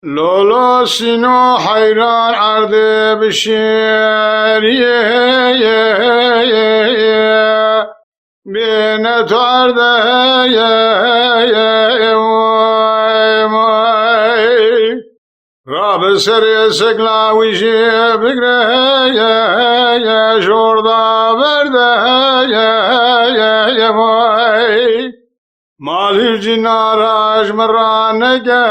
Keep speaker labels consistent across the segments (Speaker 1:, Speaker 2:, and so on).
Speaker 1: لولو سینو حیران عرده بشیریه بین تو عرده راب سر سکلاویشی بگره شوردا برده مالی جناراش مرانگه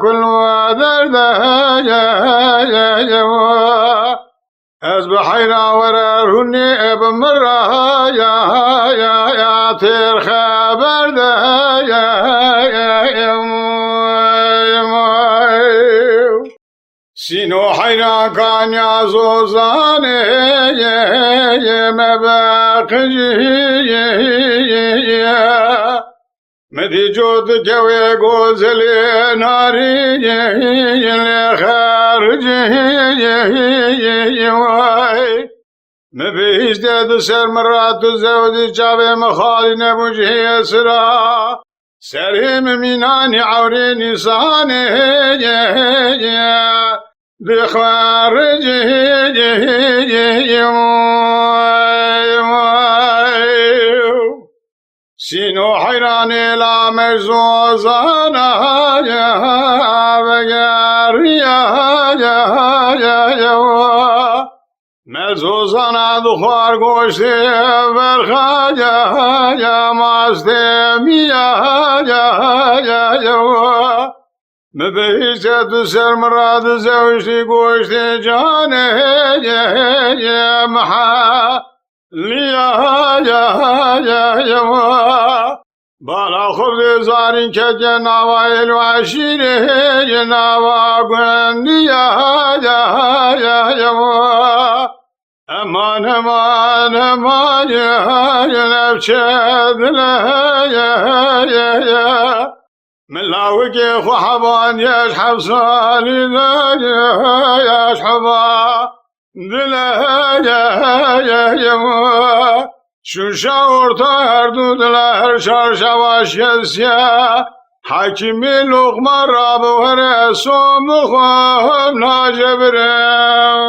Speaker 1: کل وادرده از بحیرا وررونی بمره یا تیر خبرده سینو حیران کانیا زوزانه مباقجی مدی جود کوی گوزلی ناری خارجی مبیش دید سر مرات زودی چاوی مخالی نبوجی اسرا سریم مینانی عوری نیسانی دخوارجی سینو حیرانی لامرزوزانا بگریا مزوزانا دخوار گوشتی برخایا ماستی میا مبیشت سر مراد زوشتی گوشتی جانه محا لیا بالا خوب زارین که جناوای الواشیره جناوا گندیا امان امان امان نفشد له ملاوكي خحبان يشحب صالي يشحبا دلا شو شاورتا هردود لهر شارشواش يسيا حكيمي لغما راب ورسوم خواهم ناجبرين